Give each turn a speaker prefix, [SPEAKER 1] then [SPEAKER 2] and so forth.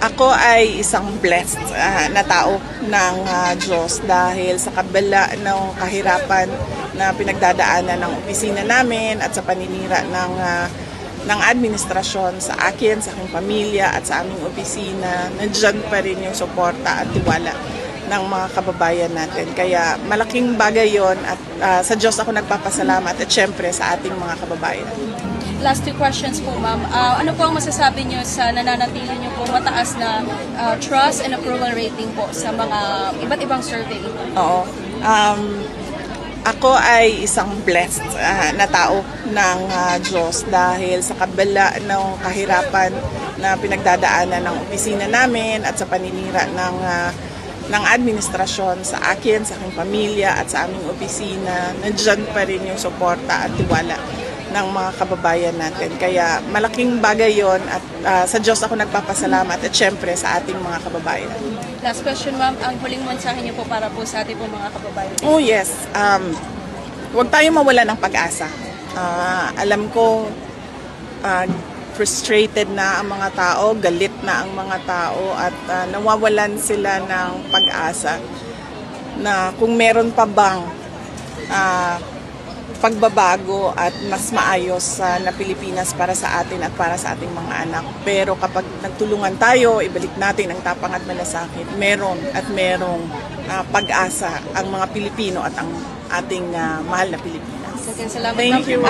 [SPEAKER 1] Ako ay isang blessed na tao ng Diyos dahil sa kabila ng kahirapan na pinagdadaanan ng opisina namin at sa paninira ng administrasyon sa akin, sa aking pamilya at sa aming opisina, nandiyan pa rin yung suporta at tiwala ng mga kababayan natin. Kaya malaking bagay yon at sa Diyos ako nagpapasalamat at syempre sa ating mga kababayan.
[SPEAKER 2] Last two questions po, ma'am. Ano po ang masasabi niyo sa nananatili niyo po mataas na trust and approval rating po sa mga iba't ibang survey?
[SPEAKER 1] Oo. Ako ay isang blessed na tao ng Diyos dahil sa kabila ng kahirapan na pinagdadaanan ng opisina namin at sa paninira ng administrasyon sa akin, sa aking pamilya at sa aming opisina, nandiyan pa rin yung suporta at tiwala ng mga kababayan natin. Kaya malaking bagay yon at sa Diyos ako nagpapasalamat at syempre sa ating mga kababayan.
[SPEAKER 2] Last question, ma'am. Ang huling mensahe niyo po para po sa ating po mga kababayan.
[SPEAKER 1] Oh yes, huwag tayong mawala ng pag-asa. Alam ko frustrated na ang mga tao, galit na ang mga tao at nawawalan sila ng pag-asa na kung meron pa bang pagbabago at mas maayos na Pilipinas para sa atin at para sa ating mga anak. Pero kapag nagtulungan tayo, ibalik natin ang tapang at malasakit, merong pag-asa ang mga Pilipino at ang ating mahal na Pilipinas.
[SPEAKER 2] Salamat,
[SPEAKER 1] Thank you.